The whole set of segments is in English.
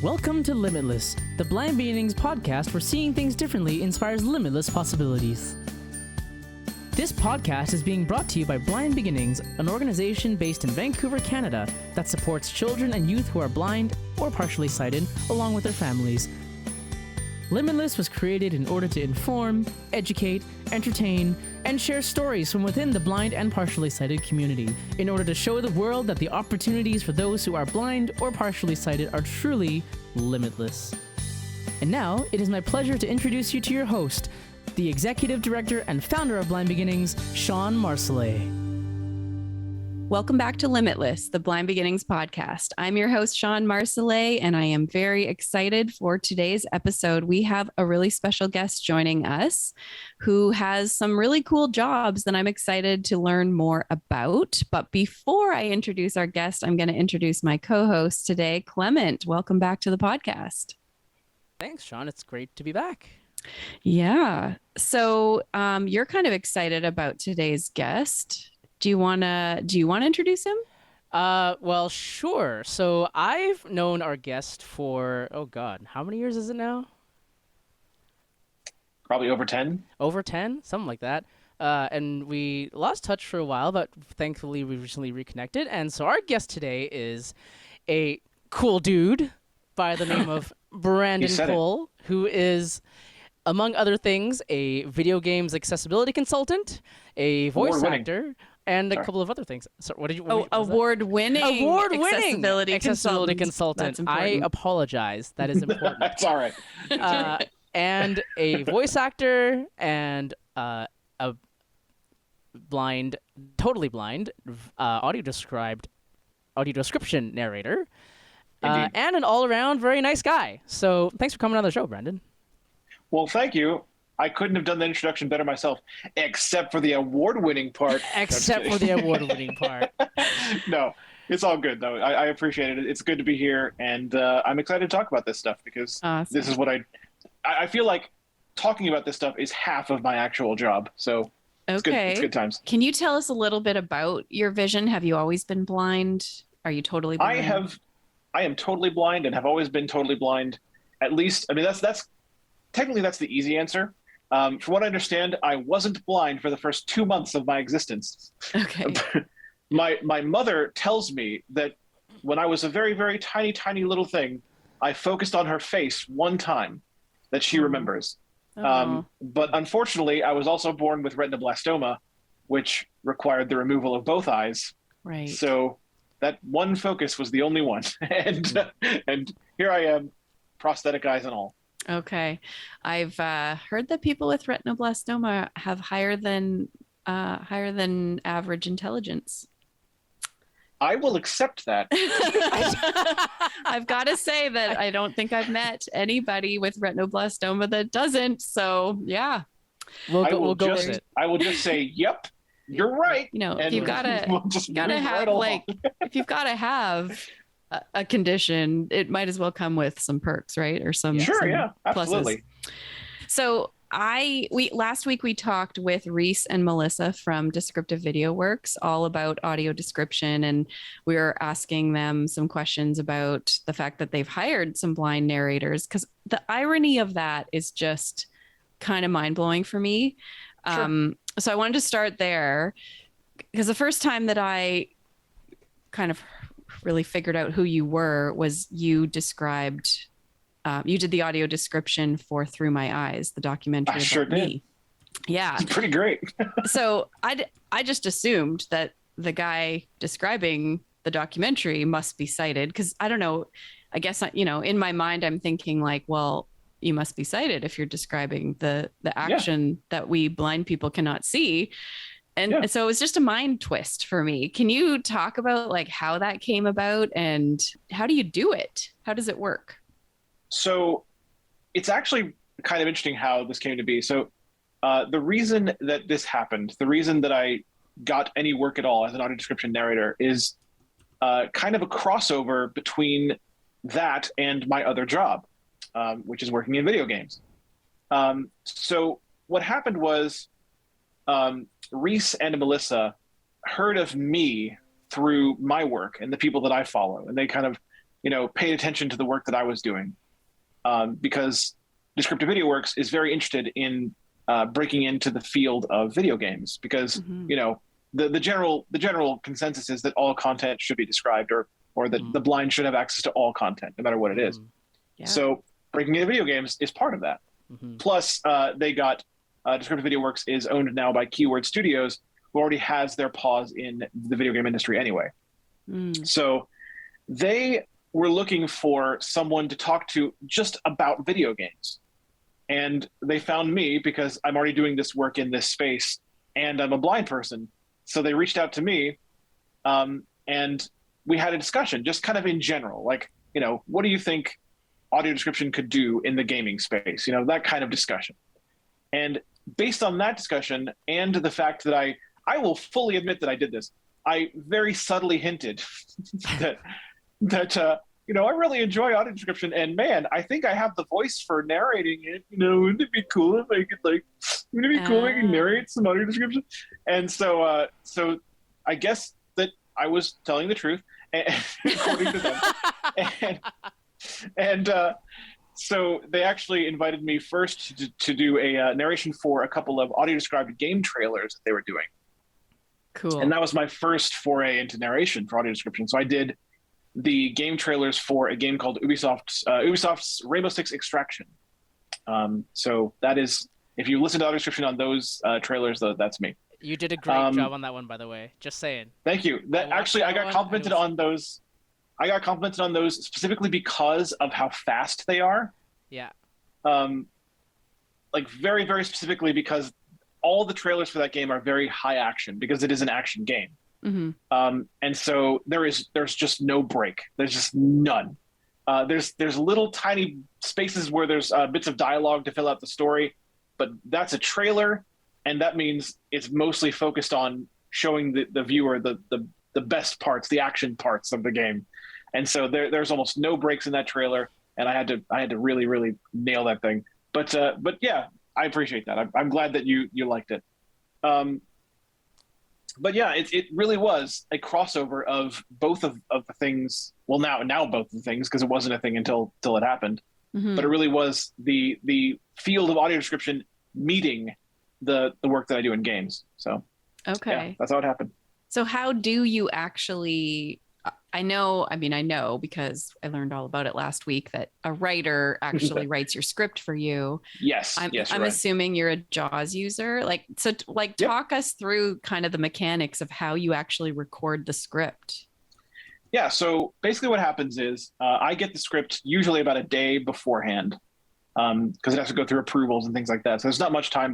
Welcome to Limitless, the Blind Beginnings podcast where seeing things differently inspires limitless possibilities. This podcast is being brought to you by Blind Beginnings, an organization based in Vancouver, Canada, that supports children and youth who are blind or partially sighted, along with their families. Limitless was created in order to inform, educate, entertain, and share stories from within the blind and partially sighted community, in order to show the world that the opportunities for those who are blind or partially sighted are truly limitless. And now, it is my pleasure to introduce you to your host, the Executive Director and Founder of Blind Beginnings, Shawn Marcellet. Welcome back to Limitless, the Blind Beginnings podcast. I'm your host, Shawn Marcellet, and I am very excited for today's episode. We have a really special guest joining us who has some really cool jobs that I'm excited to learn more about. But before I introduce our guest, I'm going to introduce my co-host today, Clement. Welcome back to the podcast. Thanks, Shawn. It's great to be back. Yeah. So you're kind of excited about today's guest. Do you want to introduce him? Well, sure. So I've known our guest for, oh God, how many years is it now? Probably over 10. Over 10, something like that. And we lost touch for a while, but thankfully we recently reconnected. And so our guest today is a cool dude by the name of Brandon Cole, who is, among other things, a video games accessibility consultant, a voice actor, and a couple of other things. So what did you? Award-winning accessibility consultant. I apologize. That is important. That's all right. And a voice actor and a blind, totally blind, audio description narrator, and an all-around very nice guy. So thanks for coming on the show, Brandon. Well, thank you. I couldn't have done the introduction better myself, except for the award-winning part. No, it's all good, though. I appreciate it. It's good to be here, and I'm excited to talk about this stuff because This is what I feel like talking about this stuff is half of my actual job. So it's good times. Can you tell us a little bit about your vision? Have you always been blind? Are you totally blind? I am totally blind and have always been totally blind. At least, I mean, that's technically that's the easy answer. From what I understand, I wasn't blind for the first 2 months of my existence. Okay. My mother tells me that when I was a very, very tiny, tiny little thing, I focused on her face one time that she remembers. But unfortunately, I was also born with retinoblastoma, which required the removal of both eyes. Right. So that one focus was the only one. And here I am, prosthetic eyes and all. Okay. I've heard that people with retinoblastoma have higher than average intelligence. I will accept that. I've got to say that I don't think I've met anybody with retinoblastoma that doesn't. So yeah, we'll go with it. I will just say, yep, you're right. You know, if you've got to have a condition, it might as well come with some perks, right? Or some absolutely. Pluses. So last week we talked with Reese and Melissa from Descriptive Video Works all about audio description, and we were asking them some questions about the fact that they've hired some blind narrators, because the irony of that is just kind of mind-blowing for me. Sure. So I wanted to start there, because the first time that I kind of really figured out who you were was you described, you did the audio description for Through My Eyes, the documentary about me. Yeah. It's pretty great. So I just assumed that the guy describing the documentary must be sighted, because I don't know, I guess, in my mind, I'm thinking like, well, you must be sighted if you're describing the action that we blind people cannot see. And so it was just a mind twist for me. Can you talk about like how that came about and how do you do it? How does it work? So it's actually kind of interesting how this came to be. So the reason that this happened, the reason that I got any work at all as an audio description narrator is kind of a crossover between that and my other job, which is working in video games. So what happened was, Reese and Melissa heard of me through my work and the people that I follow, and they kind of paid attention to the work that I was doing, because Descriptive Video Works is very interested in breaking into the field of video games, because the general consensus is that all content should be described, or that the blind should have access to all content, no matter what it is. Yeah. So breaking into video games is part of that. Plus, they got Descriptive Video Works is owned now by Keyword Studios, who already has their paws in the video game industry anyway. So they were looking for someone to talk to just about video games. And they found me because I'm already doing this work in this space and I'm a blind person. So they reached out to me, and we had a discussion just kind of in general, like, what do you think audio description could do in the gaming space? That kind of discussion. And based on that discussion and the fact that I will fully admit that I did this, I very subtly hinted that I really enjoy audio description, and man, I think I have the voice for narrating it. Wouldn't it be cool if I could wouldn't it be cool if I could narrate some audio description? And so I guess that I was telling the truth, according to them. And so they actually invited me first to do a narration for a couple of audio described game trailers that they were doing. Cool. And that was my first foray into narration for audio description. So I did the game trailers for a game called Ubisoft's Rainbow Six Extraction. So that is, if you listen to audio description on those trailers, that's me. You did a great job on that one, by the way. Just saying. Thank you. I got complimented on those. I got complimented on those specifically because of how fast they are. Yeah. Very, very specifically because all the trailers for that game are very high action, because it is an action game. And so there's just no break. There's just none. There's little tiny spaces where there's bits of dialogue to fill out the story, but that's a trailer, and that means it's mostly focused on showing the viewer the best parts, the action parts of the game. And so there's almost no breaks in that trailer, and I had to really, really nail that thing. But yeah, I appreciate that. I'm glad that you liked it. But yeah, it really was a crossover of both of the things. Well, now both of the things, because it wasn't a thing until it happened. But it really was the field of audio description meeting the work that I do in games. So okay, yeah, that's how it happened. So how do you actually? I know because I learned all about it last week, that a writer actually writes your script for you. Yes. I'm right. assuming you're a JAWS user. Talk us through kind of the mechanics of how you actually record the script. Yeah. So basically what happens is I get the script usually about a day beforehand, because it has to go through approvals and things like that. So there's not much time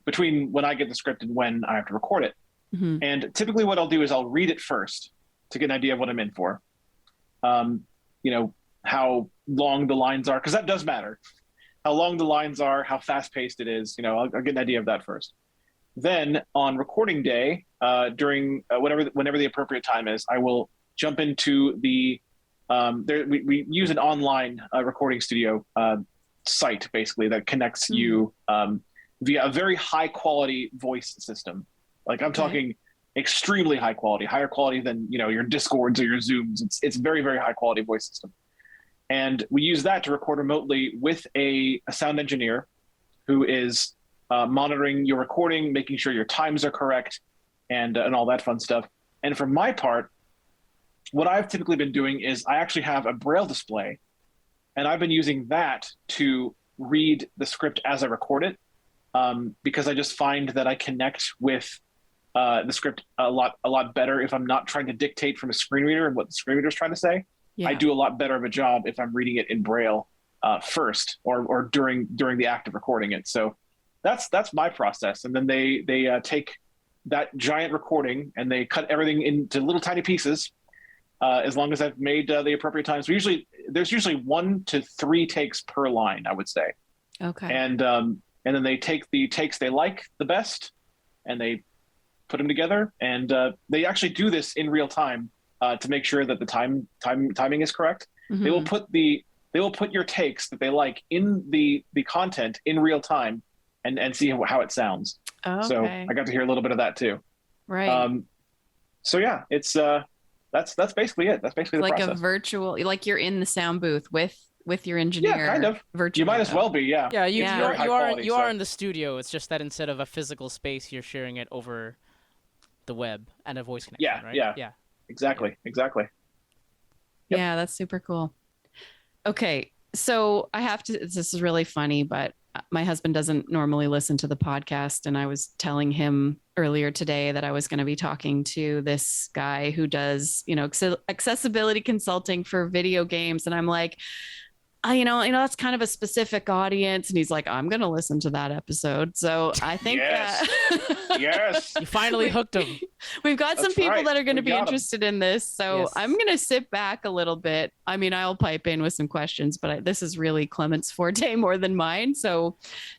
between when I get the script and when I have to record it. And typically what I'll do is I'll read it first to get an idea of what I'm in for. How long the lines are, because that does matter. How long the lines are, how fast paced it is, I'll get an idea of that first. Then on recording day, during whenever the appropriate time is, I will jump into we use an online recording studio site, basically, that connects you via a very high quality voice system. I'm talking extremely high quality, higher quality than your Discords or your Zooms. It's very, very high quality voice system, and we use that to record remotely with a sound engineer who is monitoring your recording, making sure your times are correct, and all that fun stuff. And for my part, what I've typically been doing is I actually have a Braille display, and I've been using that to read the script as I record it, because I just find that I connect with the script a lot better if I'm not trying to dictate from a screen reader and what the screen reader is trying to say. Yeah. I do a lot better of a job if I'm reading it in Braille first or during the act of recording it. So that's my process. And then they take that giant recording and they cut everything into little tiny pieces, as long as I've made the appropriate times. So there's usually 1 to 3 takes per line, I would say. Okay. And then they take the takes they like the best and they put them together, and they actually do this in real time to make sure that the timing is correct. They will put your takes that they like in the content in real time and see how it sounds. Oh, okay. So I got to hear a little bit of that too. Right. So yeah, it's that's basically it. That's basically the Like process. a virtual, like you're in the sound booth with your engineer. Yeah, kind of. Virtually. You might as well be. Yeah. Yeah, It's you very are high you are quality, you so- are in the studio. It's just that instead of a physical space, you're sharing it over the web and a voice connection. Yeah, right? yeah. Exactly. Yep. Yeah, that's super cool. Okay, so I have to. This is really funny, but my husband doesn't normally listen to the podcast, and I was telling him earlier today that I was going to be talking to this guy who does, accessibility consulting for video games, and I'm like, that's kind of a specific audience. And he's like, I'm going to listen to that episode. So I think Yes. Yes. You finally hooked him. we've got some That's people right. that are going to We be got 'em. interested in this. So Yes. I'm going to sit back a little bit. I mean, I'll pipe in with some questions, but this is really Clement's forte more than mine. So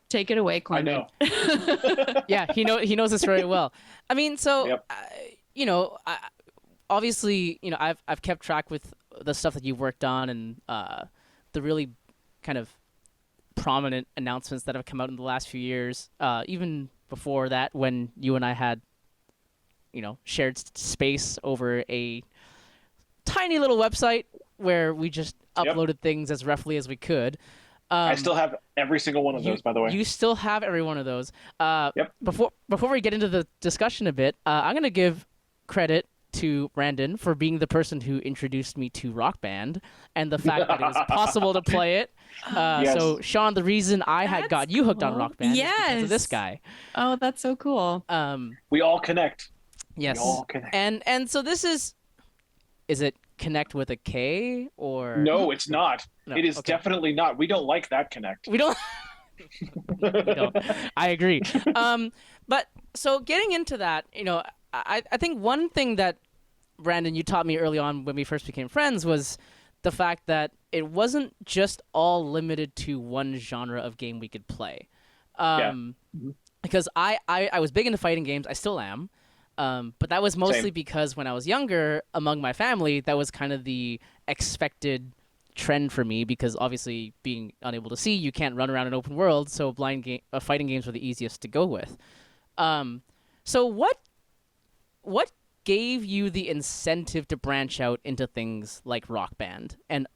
take it away, I Clement. know. Yeah, he knows this very well. I mean, so Yep. obviously, I've kept track with the stuff that you've worked on and the really kind of prominent announcements that have come out in the last few years. Even before that, when you and I had, shared space over a tiny little website where we just Yep. uploaded things as roughly as we could. I still have every single one of those, by the way. You still have every one of those. Yep. Before we get into the discussion a bit, I'm going to give credit to Brandon for being the person who introduced me to Rock Band and the fact that it was possible to play it. Yes. So, Shawn, the reason I had That's got you hooked on cool. Rock Band is because of Yes. this guy. Oh, that's so cool. We all connect. Yes. We all connect. And so this is it Connect with a K or No, it's not. No, It is okay. definitely not. We don't like that connect. We don't. We don't. I agree. But so getting into that, I think one thing that Brandon, you taught me early on when we first became friends was the fact that it wasn't just all limited to one genre of game we could play. Because I was big into fighting games. I still am. But that was mostly Same. because when I was younger, among my family, that was kind of the expected trend for me because obviously being unable to see, you can't run around an open world, so fighting games were the easiest to go with. So what gave you the incentive to branch out into things like Rock Band and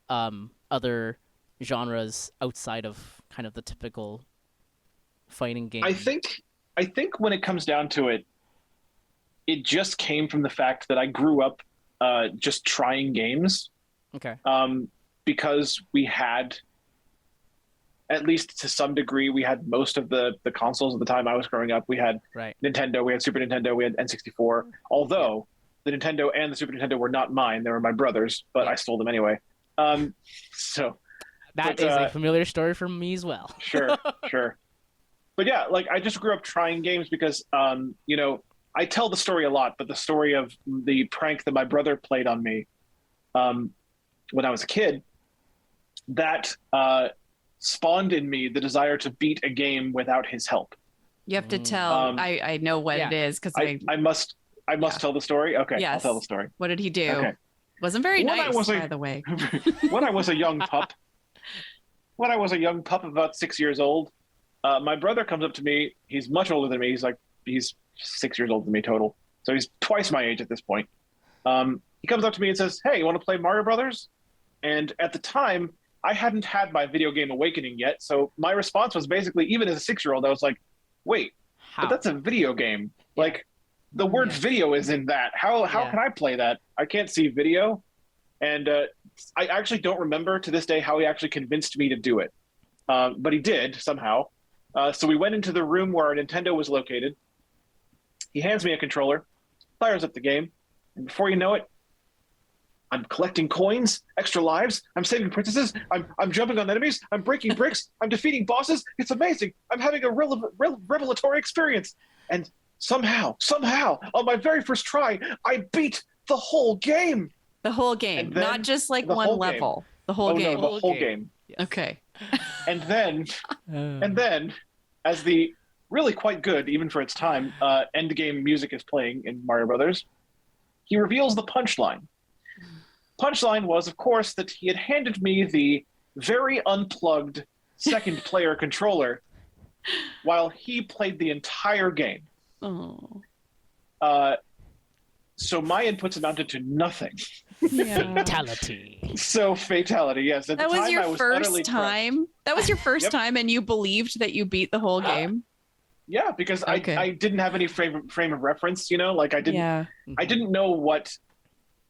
other genres outside of kind of the typical fighting game? I think when it comes down to it, it just came from the fact that I grew up just trying games. Okay. Because we had, at least to some degree, we had most of the consoles at the time I was growing up. We had Right. Nintendo, we had Super Nintendo, we had N64. Although the Nintendo and the Super Nintendo were not mine; they were my brother's, but I stole them anyway. So That but, is a familiar story from me as well. sure. But yeah, like I just grew up trying games because, I tell the story a lot, but the story of the prank that my brother played on me when I was a kid, that spawned in me the desire to beat a game without his help. You have to tell. Um, I know what yeah. it is because I must Yeah. tell the story. Okay, Yes. I'll tell the story. what did he do? Okay. Wasn't very When I nice, was a- by the way. When I was a young pup, about 6 years old, my brother comes up to me. He's much older than me. He's 6 years older than me total. So he's twice my age at this point. He comes up to me and says, "Hey, you want to play Mario Brothers?" And at the time, I hadn't had my video game awakening yet. So my response was basically, even as a 6-year-old, I was like, "Wait, How? but that's a video game. Like the word Yeah. video is in that. How Yeah. can I play that? I can't see video." And I actually don't remember to this day how he actually convinced me to do it. But he did somehow. So we went into the room where our Nintendo was located. He hands me a controller, fires up the game, and before you know it, I'm collecting coins, extra lives. I'm saving princesses. I'm jumping on enemies. I'm breaking bricks. I'm defeating bosses. It's amazing. I'm having a revelatory experience. And somehow, on my very first try, I beat the whole game. The whole game, And then not just like the one whole game. level. The whole Oh game. no, the whole game. game. Okay. And then, as the really quite good, even for its time, end game music is playing in Mario Brothers, he reveals the punchline. Punchline was, of course, that he had handed me the very unplugged second player controller while he played the entire game. Oh. So my inputs amounted to nothing. Yeah. Fatality. So fatality, yes. At That the was time, your I was first utterly time. crushed. That was your first Yep. time, and you believed that you beat the whole game. Yeah, because Okay. I didn't have any frame of reference, like I didn't know what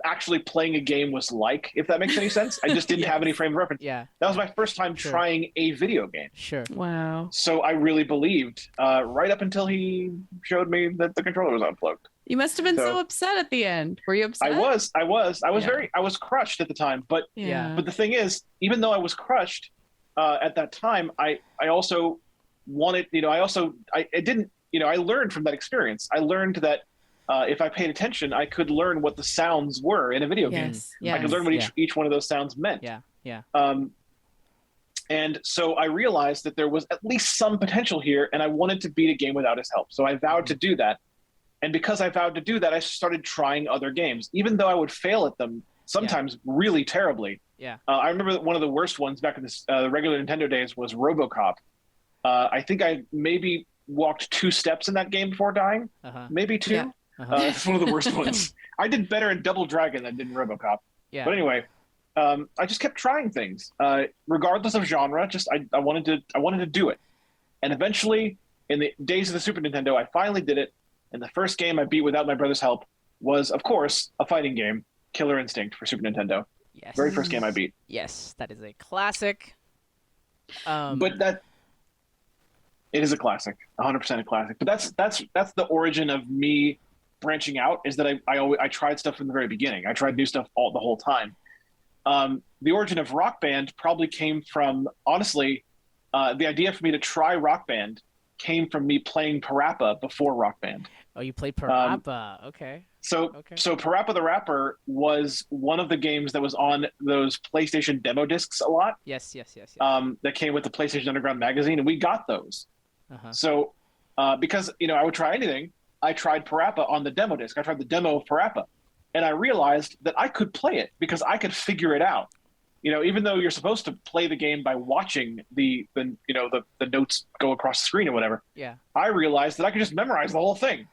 actually playing a game was like, if that makes any sense. I just didn't have any frame of reference. Yeah. That was my first time Sure. trying a video game. Sure. Wow. So I really believed, right up until he showed me that the controller was unplugged. You must have been so So- upset at the end. Were you upset? I was Yeah. I was crushed at the time, but Yeah. the thing is, even though I was crushed at that time, I also wanted, I didn't, I learned from that experience. I learned that if I paid attention, I could learn what the sounds were in a video game. Yes. I could learn what each one of those sounds meant. Yeah. Yeah. And so I realized that there was at least some potential here, and I wanted to beat a game without his help. So I vowed to do that. And because I vowed to do that, I started trying other games, even though I would fail at them sometimes really terribly. Yeah. I remember that one of the worst ones back in the regular Nintendo days was RoboCop. I think I maybe walked 2 steps in that game before dying, maybe 2. Yeah. It's one of the worst ones. I did better in Double Dragon than I did in RoboCop. Yeah. But anyway, I just kept trying things, regardless of genre. I wanted to do it, and eventually, in the days of the Super Nintendo, I finally did it. And the first game I beat without my brother's help was, of course, a fighting game, Killer Instinct for Super Nintendo. Yes. Very first game I beat. Yes, that is a classic. But it is a classic, 100% a classic. But that's the origin of me branching out. Is that I tried stuff from the very beginning. I tried new stuff the whole time. The origin of Rock Band probably came from, honestly, the idea for me to try Rock Band came from me playing Parappa before Rock Band. Oh, you played Parappa. Okay. So Parappa the Rapper was one of the games that was on those PlayStation demo discs a lot. Yes. That came with the PlayStation Underground magazine, and we got those. So because I would try anything, I tried Parappa on the demo disc. I tried the demo of Parappa, and I realized that I could play it because I could figure it out. Even though you're supposed to play the game by watching the notes go across the screen or whatever. Yeah. I realized that I could just memorize the whole thing,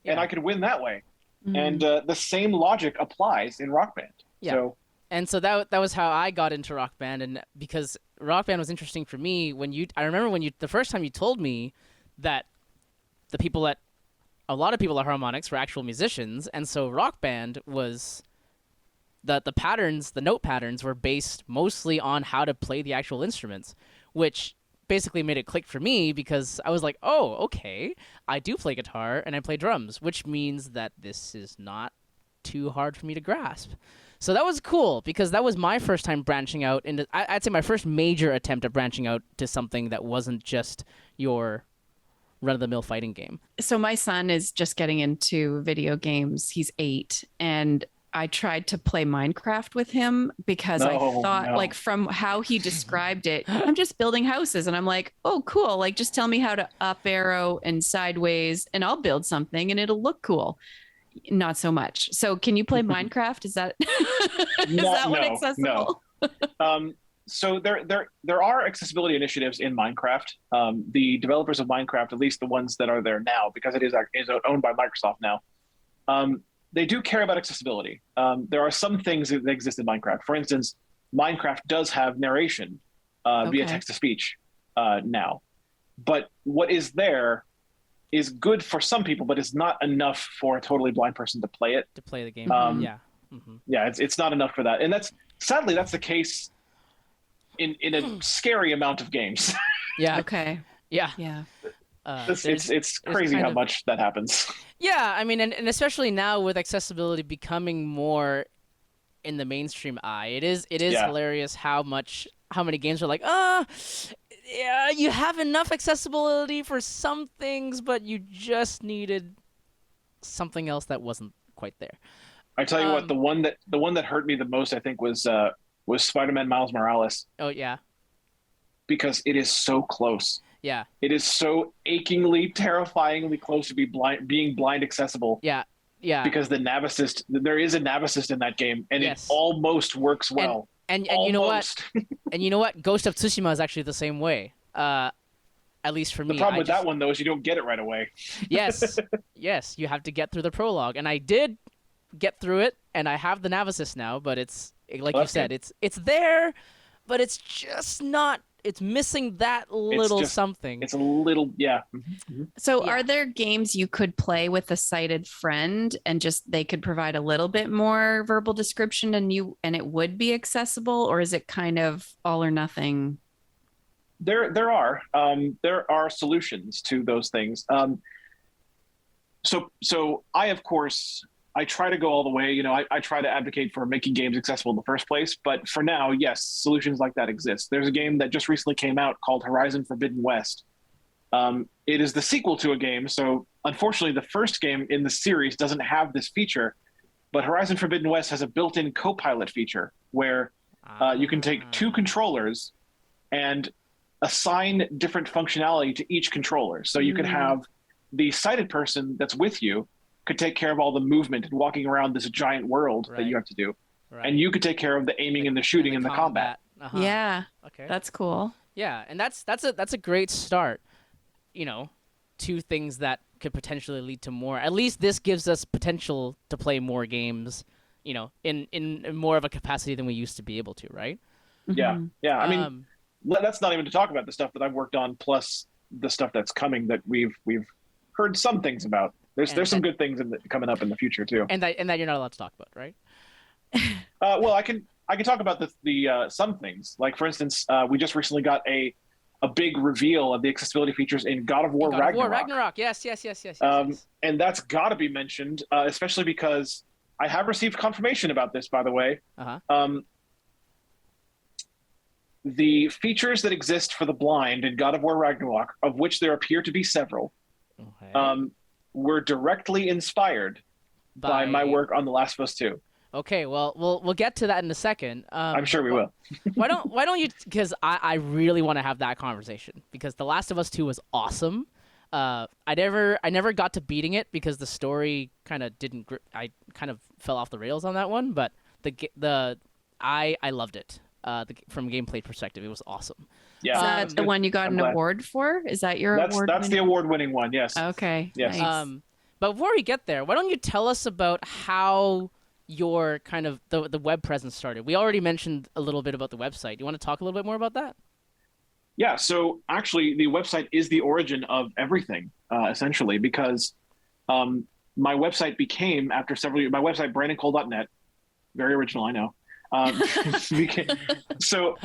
and I could win that way. And the same logic applies in Rock Band. Yeah. So that was how I got into Rock Band, and because Rock Band was interesting for me I remember the first time you told me that a lot of people at Harmonix were actual musicians, and so Rock Band was the patterns, the note patterns were based mostly on how to play the actual instruments, which basically made it click for me because I was like, oh, okay, I do play guitar and I play drums, which means that this is not too hard for me to grasp. So that was cool because that was my first time branching out into, I'd say my first major attempt at branching out to something that wasn't just your run-of-the-mill fighting game. So my son is just getting into video games. He's 8, and I tried to play Minecraft with him because I thought, like, from how he described it, I'm just building houses. And I'm like, oh, cool. Like, just tell me how to up arrow and sideways, and I'll build something and it'll look cool. Not so much. So can you play Minecraft? Is that one accessible? No. So there are accessibility initiatives in Minecraft. The developers of Minecraft, at least the ones that are there now, because it is owned by Microsoft now, they do care about accessibility. There are some things that exist in Minecraft. For instance, Minecraft does have narration via text-to-speach now. But what is there is good for some people, but it's not enough for a totally blind person to play it. To play the game, yeah. Mm-hmm. Yeah, it's not enough for that. And sadly, that's the case in a scary amount of games. Yeah. Okay. Yeah. Yeah. It's crazy how much that happens. Yeah, I mean, and especially now with accessibility becoming more in the mainstream eye, it is hilarious how many games are like, yeah, you have enough accessibility for some things, but you just needed something else that wasn't quite there. I tell you what, the one that hurt me the most, I think, was Spider-Man Miles Morales. Oh yeah, because it is so close. Yeah, it is so achingly, terrifyingly close to being blind accessible. Yeah. Because there is a Navisys in that game, and it almost works well. And you know what? And you know what? Ghost of Tsushima is actually the same way. At least for me. The problem with that one though is you don't get it right away. Yes, you have to get through the prologue, and I did get through it, and I have the Navisys now, but it's like you said, good. it's there, but it's just not. It's missing that little something. It's a little, yeah. Mm-hmm. So are there games you could play with a sighted friend and just they could provide a little bit more verbal description and it would be accessible, or is it kind of all or nothing? There are solutions to those things. So I, of course, I try to go all the way. I try to advocate for making games accessible in the first place. But for now, yes, solutions like that exist. There's a game that just recently came out called Horizon Forbidden West. It is the sequel to a game. So unfortunately, the first game in the series doesn't have this feature. But Horizon Forbidden West has a built-in co-pilot feature where you can take two controllers and assign different functionality to each controller. So you can have the sighted person that's with you could take care of all the movement and walking around this giant world that you have to do. Right. And you could take care of the aiming and the shooting and the combat. Uh-huh. Yeah. Okay. That's cool. Yeah, and that's a great start, to things that could potentially lead to more. At least this gives us potential to play more games, in more of a capacity than we used to be able to, right? Yeah. Yeah. I mean, that's not even to talk about the stuff that I've worked on plus the stuff that's coming that we've heard some things about. There's some good things coming up in the future too. And that you're not allowed to talk about, right? Well, I can talk about the some things. Like for instance, we just recently got a big reveal of the accessibility features in God of War Ragnarok. Yes. And that's got to be mentioned, especially because I have received confirmation about this. By the way, the features that exist for the blind in God of War Ragnarok, of which there appear to be several. Okay. Were directly inspired by my work on The Last of Us 2. Okay, well, we'll get to that in a second. I'm sure we will. why don't you? Because I really want to have that conversation because The Last of Us 2 was awesome. I never got to beating it because the story kind of didn't. I kind of fell off the rails on that one, but I loved it. From a gameplay perspective, it was awesome. Yeah, is that the one you got an award for? Is that your award? That's the award-winning one. Yes. Okay. Yes. Nice. But before we get there, why don't you tell us about how your kind of the web presence started? We already mentioned a little bit about the website. Do you want to talk a little bit more about that? Yeah. So actually, the website is the origin of everything, essentially, because my website became my website brandoncole.net, very original, I know. So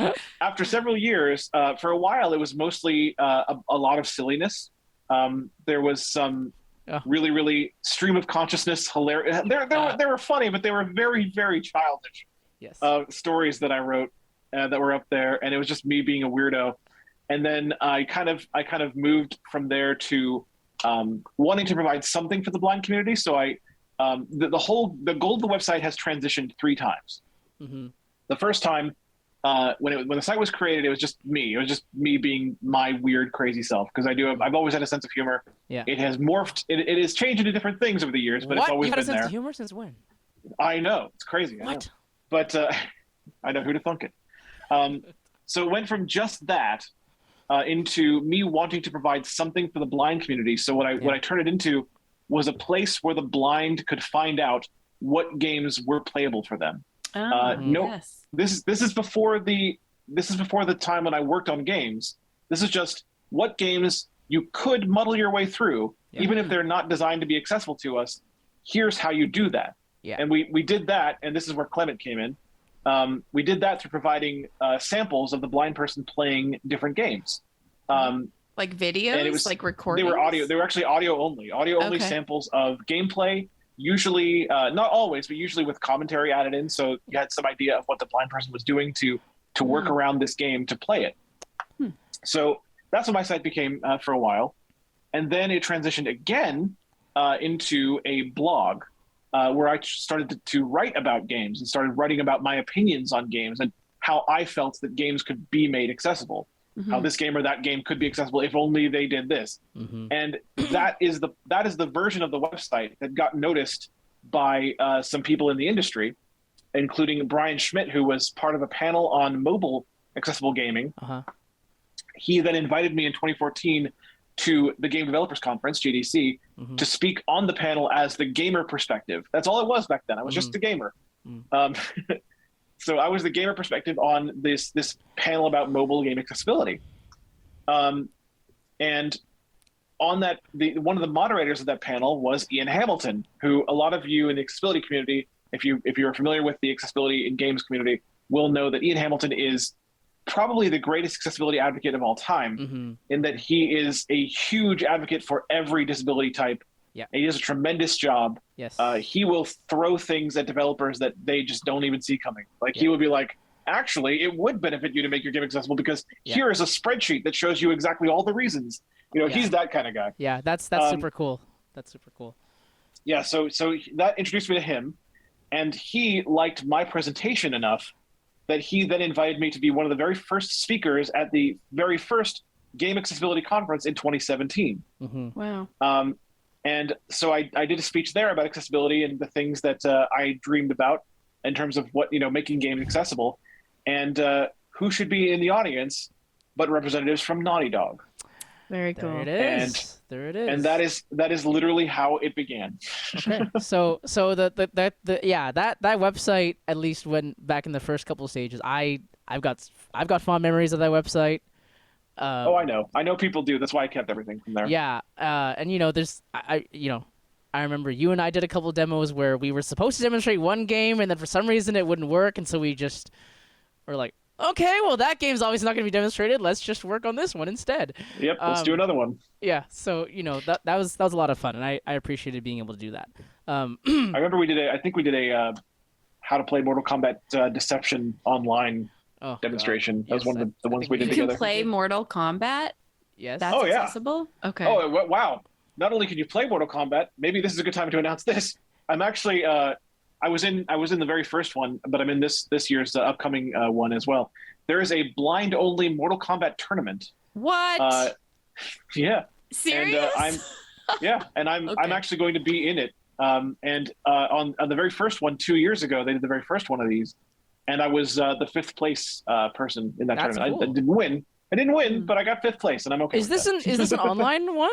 after several years, for a while, it was mostly a lot of silliness. There was some really, really stream of consciousness, hilarious. They were funny, but they were very, very childish. Yes. Stories that I wrote that were up there, and it was just me being a weirdo. And then I kind of moved from there to wanting to provide something for the blind community. So the goal of the website has transitioned 3 times. Mm-hmm. The first time, when the site was created, it was just me. It was just me being my weird, crazy self because I've always had a sense of humor. Yeah. It has morphed. It has changed into different things over the years, but it's always been there. You had a sense of humor since when? I know, it's crazy. What? I know. But I know who to thunk it. So it went from just that into me wanting to provide something for the blind community. So what I turned it into was a place where the blind could find out what games were playable for them. Yes. This is before the time when I worked on games. This is just what games you could muddle your way through, even if they're not designed to be accessible to us. Here's how you do that. Yeah. And we did that, and this is where Clement came in. We did that through providing samples of the blind person playing different games. Like videos, like recordings? They were audio. They were actually audio only samples of gameplay. Usually, not always, but usually with commentary added in, so you had some idea of what the blind person was doing to work around this game to play it. So that's what my site became for a while. And then it transitioned again into a blog where I started to write about games and started writing about my opinions on games and how I felt that games could be made accessible. How this game or that game could be accessible if only they did this. And that is the version of the website that got noticed by some people in the industry, including Brian Schmidt, who was part of a panel on mobile accessible gaming. He then invited me in 2014 to the Game Developers Conference, GDC, to speak on the panel as the gamer perspective. That's all it was back then. I was just a gamer. So I was the gamer perspective on this panel about mobile game accessibility. And on that, one of the moderators of that panel was Ian Hamilton, who a lot of you in the accessibility community, if you're familiar with the accessibility in games community, will know that Ian Hamilton is probably the greatest accessibility advocate of all time, in that he is a huge advocate for every disability type. Yeah. And he does a tremendous job. Yes. He will throw things at developers that they just don't even see coming. Like he will be like, actually, it would benefit you to make your game accessible because here is a spreadsheet that shows you exactly all the reasons. He's that kind of guy. Yeah, that's super cool. That's super cool. Yeah, so that introduced me to him, and he liked my presentation enough that he then invited me to be one of the very first speakers at the very first Game Accessibility Conference in 2017. Wow. And so I did a speech there about accessibility and the things that I dreamed about in terms of what, making games accessible. And who should be in the audience but representatives from Naughty Dog. Very cool. There it is. There it is. And that is literally how it began. Okay. So that website, at least when back in the first couple of stages, I've got fond memories of that website. I know people do. That's why I kept everything from there. Yeah. And there's I remember you and I did a couple demos where we were supposed to demonstrate one game, and then for some reason it wouldn't work, and so we just were like, okay, well that game's obviously not going to be demonstrated. Let's just work on this one instead. Yep, let's do another one. Yeah, so that was a lot of fun, and I appreciated being able to do that. I remember we did a how to play Mortal Kombat Deception online demonstration. That was one of the ones we did together. You can play Mortal Kombat? Yes. That's accessible? Okay. Oh, wow. Not only can you play Mortal Kombat, maybe this is a good time to announce this. I'm actually I was in the very first one, but I'm in this year's upcoming one as well. There is a blind only Mortal Kombat tournament. What? Yeah. Serious? And I'm Okay. I'm actually going to be in it. On the very first one 2 years ago, they did the very first one of these, and I was the fifth place person in that That's tournament. cool. I didn't win, but I got fifth place, and I'm okay. Is this an online one?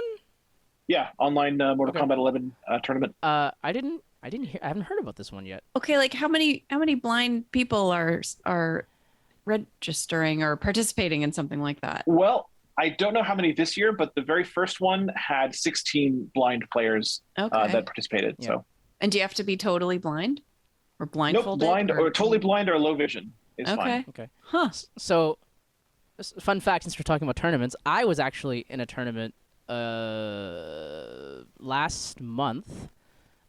Yeah, online Mortal Kombat 11 tournament. I haven't heard about this one yet. Okay, like how many blind people are registering or participating in something like that? Well, I don't know how many this year, but the very first one had 16 blind players that participated. Yeah. So, And do you have to be totally blind or blindfolded? nope, blind or totally blind or low vision is fine. Okay. Huh. So, fun fact, since we're talking about tournaments, I was actually in a tournament last month.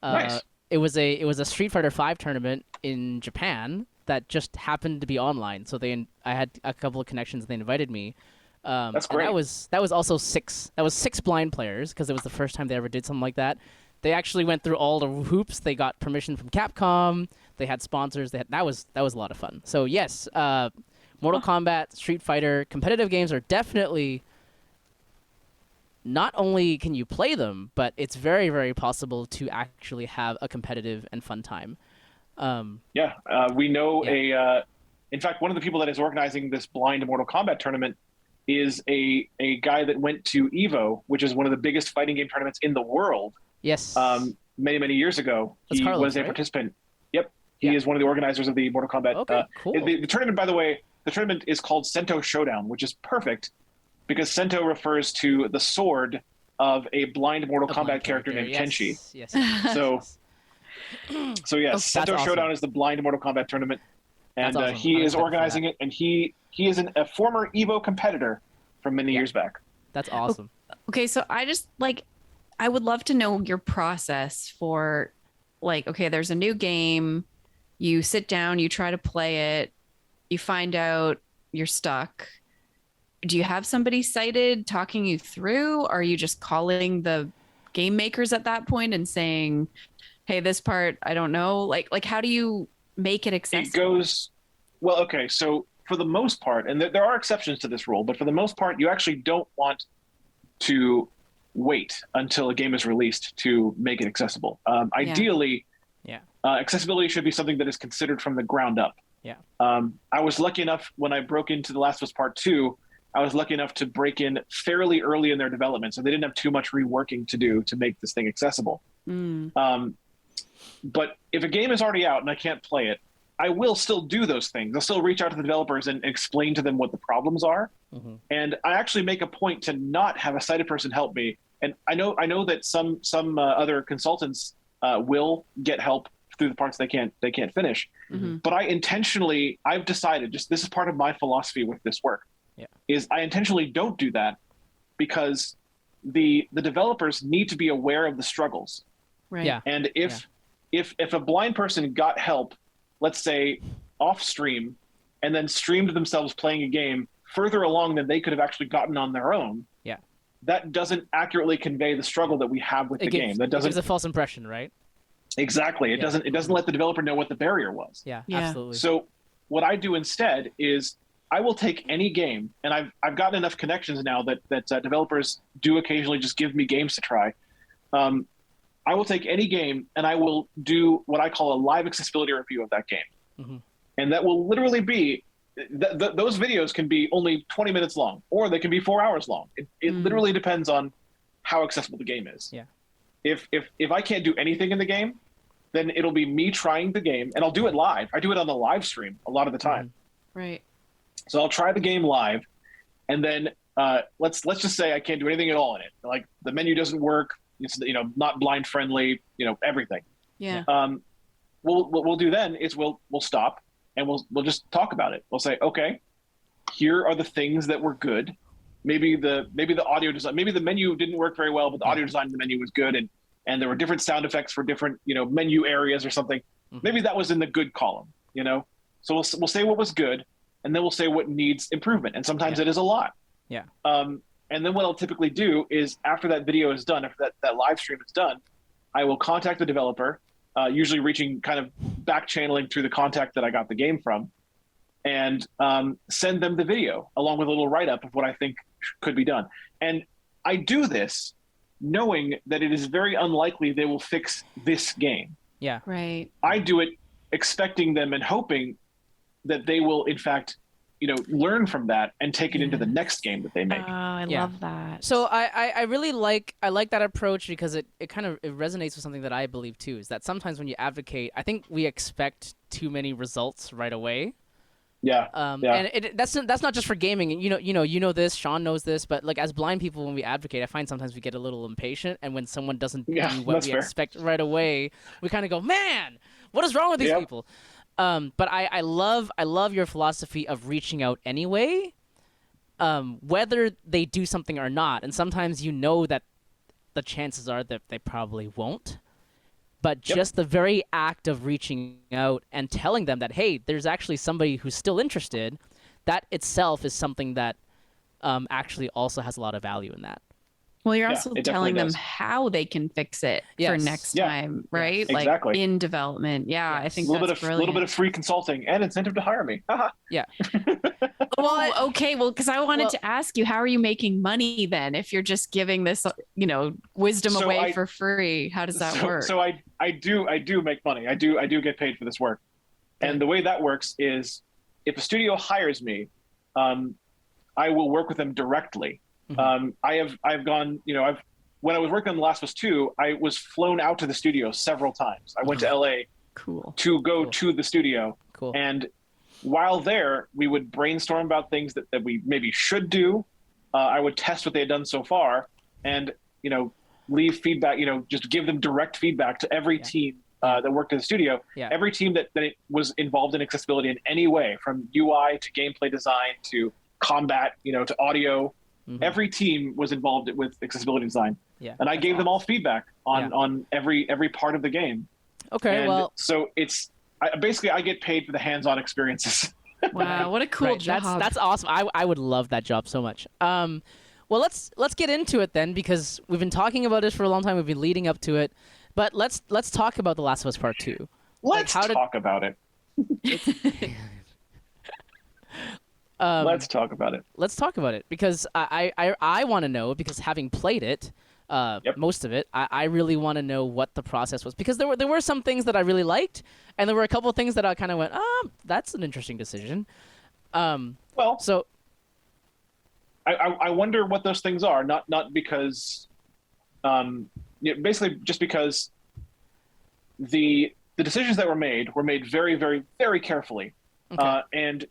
Nice. It was a Street Fighter V tournament in Japan that just happened to be online. So I had a couple of connections, and they invited me. That's great. And that was also six blind players, because it was the first time they ever did something like that. They actually went through all the hoops. They got permission from Capcom. They had sponsors. That was a lot of fun. So yes, Mortal Kombat, Street Fighter, competitive games are definitely. Not only can you play them, but it's very, very possible to actually have a competitive and fun time. We know in fact, one of the people that is organizing this blind Mortal Kombat tournament is a guy that went to EVO, which is one of the biggest fighting game tournaments in the world. Yes. Many, many years ago. That's he Carlos, was a right? participant. Yep. He is one of the organizers of the Mortal Kombat. Okay, cool. The tournament, by the way, is called Sento Showdown, which is perfect because Sento refers to the sword of a blind Mortal Kombat character named Kenshi. Yes. So yes, Sento awesome. Showdown is the blind Mortal Kombat tournament, and That's awesome. he I'm is excited for organizing that. it, and he is a former EVO competitor from many years back. That's awesome. Okay, so I would love to know your process for okay, there's a new game, you sit down, you try to play it, you find out you're stuck. Do you have somebody cited talking you through? Or are you just calling the game makers at that point and saying, hey, this part, I don't know. Like how do you make it accessible? It goes, well, okay, so for the most part, and there are exceptions to this rule, but for the most part, you actually don't want to wait until a game is released to make it accessible. Ideally, accessibility should be something that is considered from the ground up. Yeah. I was lucky enough when I broke into The Last of Us Part 2, I was lucky enough to break in fairly early in their development, so they didn't have too much reworking to do to make this thing accessible. But if a game is already out and I can't play it, I will still do those things. I'll still reach out to the developers and explain to them what the problems are. And I actually make a point to not have a sighted person help me. And I know that some other consultants will get help through the parts they can't finish. But I've decided, just this is part of my philosophy with this work, is I intentionally don't do that because the developers need to be aware of the struggles. Right. Yeah. And if a blind person got help, let's say off stream, and then streamed themselves playing a game further along than they could have actually gotten on their own, that doesn't accurately convey the struggle that we have with the game. That doesn't. It gives a false impression, right? Exactly. It doesn't let the developer know what the barrier was. Yeah, absolutely. So what I do instead is I will take any game, and I've gotten enough connections now that developers do occasionally just give me games to try. I will take any game and I will do what I call a live accessibility review of that game. And that will literally be, those videos can be only 20 minutes long, or they can be 4 hours long. It literally depends on how accessible the game is. Yeah. If I can't do anything in the game, then it'll be me trying the game, and I'll do it live. I do it on the live stream a lot of the time. Right. So I'll try the game live, and then let's just say I can't do anything at all in it. Like the menu doesn't work. It's not blind friendly. Everything. Yeah. What we'll do then is we'll stop and we'll just talk about it. We'll say, okay, here are the things that were good. Maybe the audio design, maybe the menu didn't work very well, but the audio design of the menu was good, and there were different sound effects for different menu areas or something. Maybe that was in the good column. So we'll say what was good, and then we'll say what needs improvement, and sometimes it is a lot. Yeah. And then what I'll typically do is after that video is done, after that live stream is done, I will contact the developer, usually reaching kind of back channeling through the contact that I got the game from, and send them the video along with a little write-up of what I think could be done. And I do this knowing that it is very unlikely they will fix this game. Yeah. Right. I do it expecting them and hoping that they will, in fact, learn from that and take it into the next game that they make. Oh, I love that. So I really like that approach because it kind of resonates with something that I believe too, is that sometimes when you advocate, I think we expect too many results right away. Yeah. And that's not just for gaming. You know this. Shawn knows this. But like as blind people, when we advocate, I find sometimes we get a little impatient, and when someone doesn't do what we expect right away, we kind of go, "Man, what is wrong with these people?" But I love your philosophy of reaching out anyway, whether they do something or not. And sometimes that the chances are that they probably won't. But just the very act of reaching out and telling them that, hey, there's actually somebody who's still interested, that itself is something that actually also has a lot of value in that. Well, you're also telling them how they can fix it for next time, right? Yes. Exactly. Like in development. Yeah, I think that's brilliant. A little bit of free consulting and incentive to hire me. Yeah. Well, okay. Well, because I wanted to ask you, how are you making money then? If you're just giving this, wisdom away for free, how does that work? So I do make money. I do get paid for this work, and the way that works is, if a studio hires me, I will work with them directly. I've gone, when I was working on The Last of Us 2, I was flown out to the studio several times. I went to LA to go to the studio. Cool. And while there, we would brainstorm about things that we maybe should do. I would test what they had done so far and, leave feedback, just give them direct feedback to every team that worked in the studio. Yeah. Every team that it was involved in accessibility in any way, from UI to gameplay design to combat, to audio. Every team was involved with accessibility design, and I gave them all feedback on every part of the game. Okay, and so I get paid for the hands-on experiences. Wow, what a cool job! That's awesome. I would love that job so much. Well, let's get into it then, because we've been talking about this for a long time. We've been leading up to it, but let's talk about The Last of Us Part 2. Let's talk about it. Let's talk about it. Let's talk about it, because I want to know, because having played it, most of it, I really want to know what the process was, because there were some things that I really liked, and there were a couple of things that I kind of went, that's an interesting decision. I wonder what those things are. Not because, basically just because the decisions that were made very, very, very carefully, Okay. and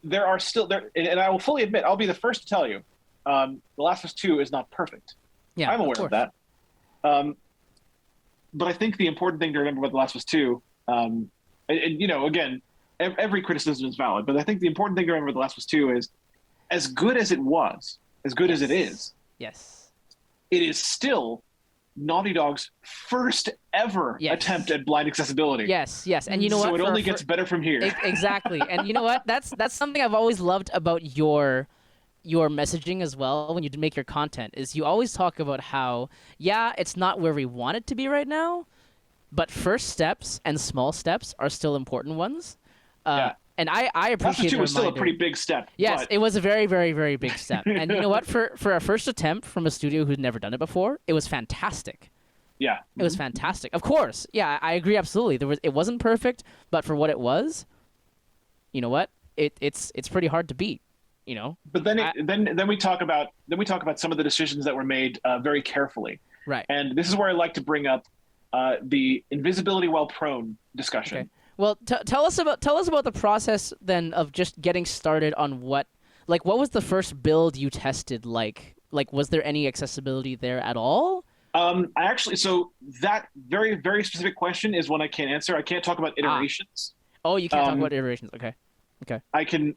there are still there. And I will fully admit, I'll be the first to tell you, The Last of Us 2 is not perfect. Yeah, I'm aware of that. But I think the important thing to remember about The Last of Us 2, and again, every criticism is valid, but I think the important thing to remember with The Last of Us 2 is, as good as it was, as good as it is, Yes. it is still Naughty Dog's first ever attempt at blind accessibility. Yes, and you know what? So it only gets better from here. Exactly, and you know what? That's something I've always loved about your messaging as well when you make your content, is you always talk about how, it's not where we want it to be right now, but first steps and small steps are still important ones. And I appreciate Last of Us 2 was still a reminder. pretty big step. Yes, but it was a very, very, very big step. And you know what? For a first attempt from a studio who'd never done it before, it was fantastic. yeah, It was fantastic. Of course. Yeah, I agree absolutely. It wasn't perfect, but for what it was, you know what? It's pretty hard to beat, you know? But then we talk about some of the decisions that were made very carefully. Right. And this is where I like to bring up the invisibility while prone discussion. Okay. Well, tell us about the process then of just getting started on what was the first build you tested like? Like, was there any accessibility there at all? So that very, very specific question is one I can't answer. I can't talk about iterations. Oh, you can't talk about iterations. Okay. I can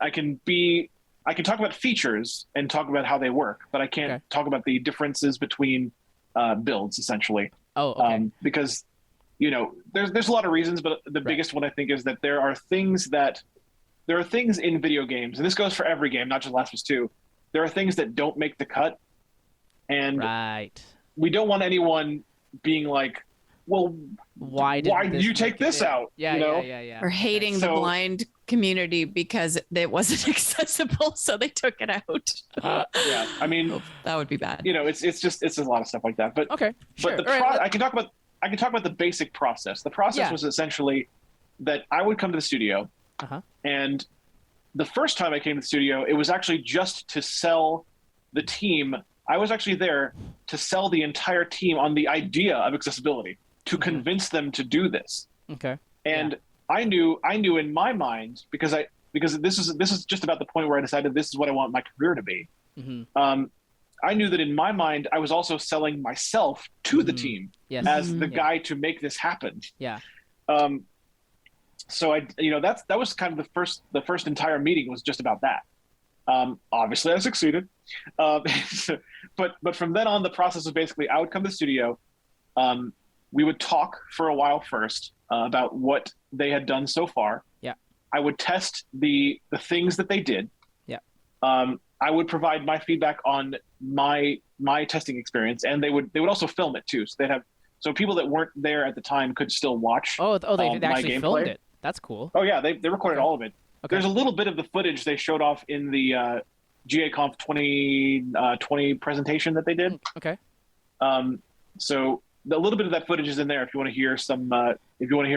talk about features and talk about how they work, but I can't talk about the differences between builds, essentially. Oh, okay. Because there's a lot of reasons, but the biggest one I think is that there are things in video games, and this goes for every game, not just Last of Us 2. There are things that don't make the cut, and we don't want anyone being like, well, why did you take this out? Yeah. Or hating the blind community because it wasn't accessible, so they took it out. Yeah, I mean, that would be bad. It's a lot of stuff like that. But okay, sure. But I can talk about the basic process. The process was essentially that I would come to the studio, and the first time I came to the studio, it was actually just to sell the team. I was actually there to sell the entire team on the idea of accessibility, to convince them to do this. Okay. And I knew in my mind, because this is just about the point where I decided this is what I want my career to be. I knew that in my mind, I was also selling myself to the team as the guy to make this happen. Yeah. So that was kind of the first entire meeting was just about that. Obviously I succeeded. But from then on, the process was basically, I would come to the studio. We would talk for a while first about what they had done so far. Yeah. I would test the things that they did. Yeah. I would provide my feedback on my testing experience, and they would also film it too. So people that weren't there at the time could still watch. They actually gameplay. filmed it. That's cool. Oh yeah, they recorded all of it. Okay. There's a little bit of the footage they showed off in the GAConf 2020 presentation that they did. Okay. So a little bit of that footage is in there if you want to hear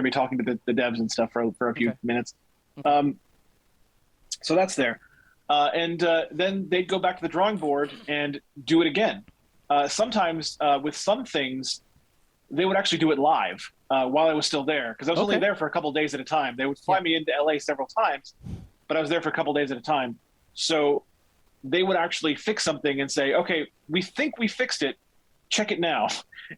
me talking to the devs and stuff for a few minutes. Okay. So that's there. And then they'd go back to the drawing board and do it again. Sometimes with some things, they would actually do it live while I was still there, because I was only there for a couple days at a time. They would fly me into LA several times, but I was there for a couple days at a time. So they would actually fix something and say, okay, we think we fixed it. Check it now.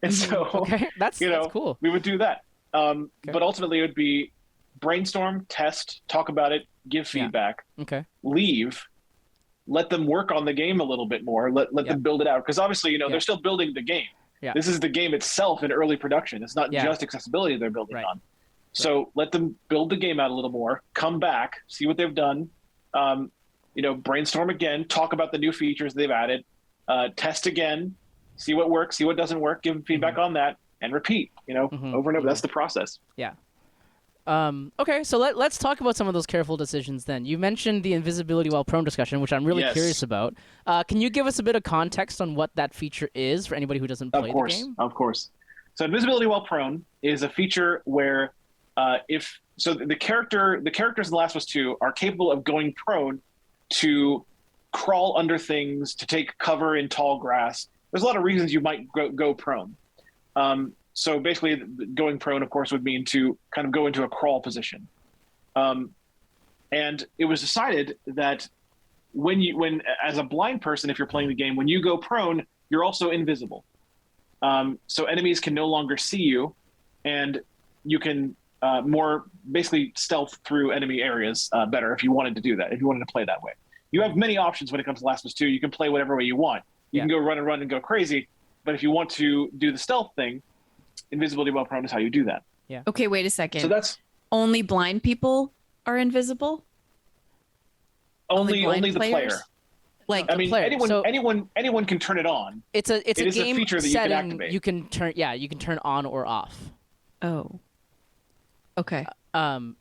And so, that's cool. We would do that. But ultimately it would be brainstorm, test, talk about it, give feedback, leave, let them work on the game a little bit more, let them build it out. Because obviously, they're still building the game. Yeah. This is the game itself in early production. It's not just accessibility they're building on. So let them build the game out a little more, come back, see what they've done, brainstorm again, talk about the new features they've added, test again, see what works, see what doesn't work, give them feedback on that, and repeat, over and over. That's the process. Yeah. Okay, so let's talk about some of those careful decisions then. You mentioned the invisibility while prone discussion, which I'm really curious about. Can you give us a bit of context on what that feature is for anybody who doesn't play the game? Of course. So invisibility while prone is a feature where the characters in The Last of Us 2 are capable of going prone to crawl under things, to take cover in tall grass. There's a lot of reasons you might go prone. So basically, going prone, of course, would mean to kind of go into a crawl position. And it was decided that when as a blind person, if you're playing the game, when you go prone, you're also invisible. So enemies can no longer see you, and you can more basically stealth through enemy areas better if you wanted to do that, if you wanted to play that way. You have many options when it comes to Last of Us 2. You can play whatever way you want. You can go run and go crazy, but if you want to do the stealth thing, invisibility while prone is how you do that. Yeah. Okay, wait a second. So that's only blind people are invisible? only the players? player. Like I mean, player. anyone can turn it on. It's a game feature that setting you can activate. you can turn on or off. oh. Okay.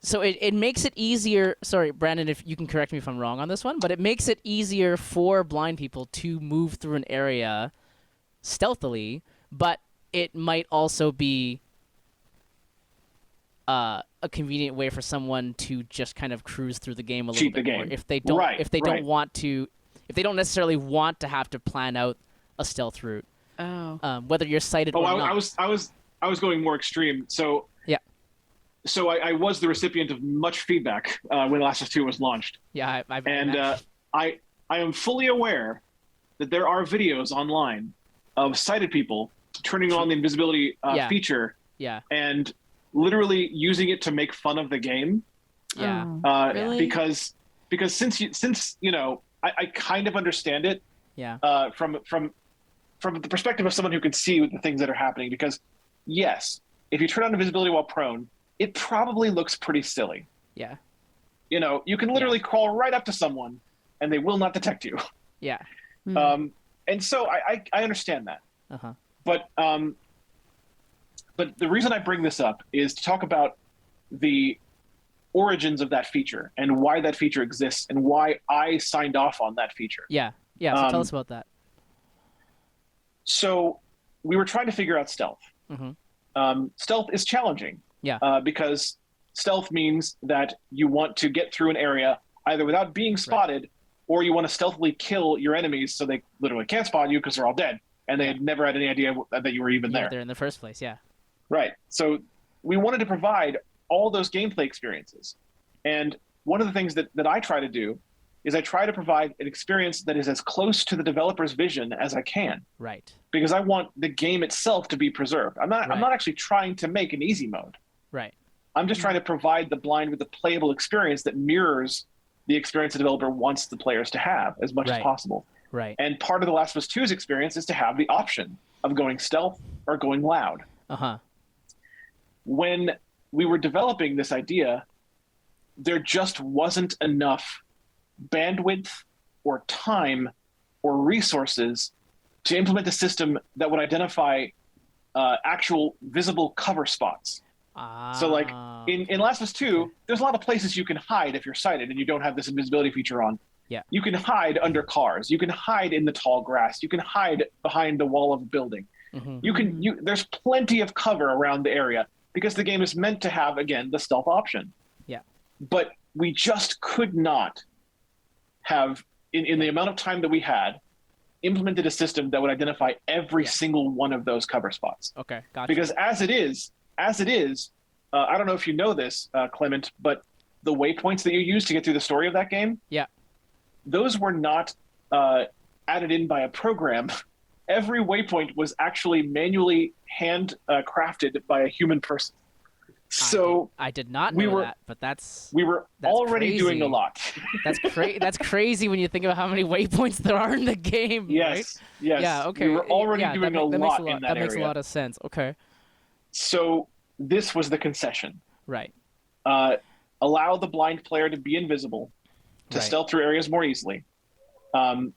So it makes it easier. Sorry, Brandon, if you can correct me if I'm wrong on this one, but it makes it easier for blind people to move through an area stealthily, but it might also be a convenient way for someone to just kind of cruise through the game a little Cheat bit the more game. if they don't Right. want to, if they don't necessarily want to have to plan out a stealth route. Oh. Whether you're sighted or not. I was going more extreme. So Yeah. So I was the recipient of much feedback when Last of Us 2 was launched. Yeah, I've I am fully aware that there are videos online of sighted people turning on the invisibility feature yeah. and literally using it to make fun of the game. Yeah. Really? Because since you know, I kind of understand it. Yeah. From the perspective of someone who can see the things that are happening. Because yes, if you turn on invisibility while prone, it probably looks pretty silly. Yeah. You know, you can literally crawl right up to someone and they will not detect you. Yeah. And so I understand that. Uh-huh. But the reason I bring this up is to talk about the origins of that feature and why that feature exists and why I signed off on that feature. Yeah. Yeah. So tell us about that. So we were trying to figure out stealth. Mm-hmm. Stealth is challenging. Yeah. Because stealth means that you want to get through an area either without being spotted, or you want to stealthily kill your enemies so they literally can't spot you because they're all dead and they had never had any idea that you were even there. There in the first place. Yeah. Right. So we wanted to provide all those gameplay experiences. And one of the things that I try to do is I try to provide an experience that is as close to the developer's vision as I can. Right. Because I want the game itself to be preserved. I'm not actually trying to make an easy mode. Right. I'm just trying to provide the blind with a playable experience that mirrors the experience the developer wants the players to have as much as possible. Right. And part of The Last of Us 2's experience is to have the option of going stealth or going loud. Uh-huh. When we were developing this idea, there just wasn't enough bandwidth or time or resources to implement a system that would identify actual visible cover spots. So like in Last of Us 2, there's a lot of places you can hide if you're sighted and you don't have this invisibility feature on. Yeah. You can hide under cars. You can hide in the tall grass. You can hide behind the wall of a building. Mm-hmm. There's plenty of cover around the area because the game is meant to have, again, the stealth option. Yeah. But we just could not have, in the amount of time that we had, implemented a system that would identify every single one of those cover spots. Okay, gotcha. Because as it is, I don't know if you know this, Clement, but the waypoints that you use to get through the story of that game, those were not added in by a program. Every waypoint was actually manually hand crafted by a human person. So I did not know that, but we were already crazy. doing a lot. That's crazy when you think about how many waypoints there are in the game. Yes. Right? Yes. Yeah. Okay. We were already doing a lot in that area. That makes a lot of sense. Okay. So this was the concession. Right. Allow the blind player to be invisible, to stealth through areas more easily, and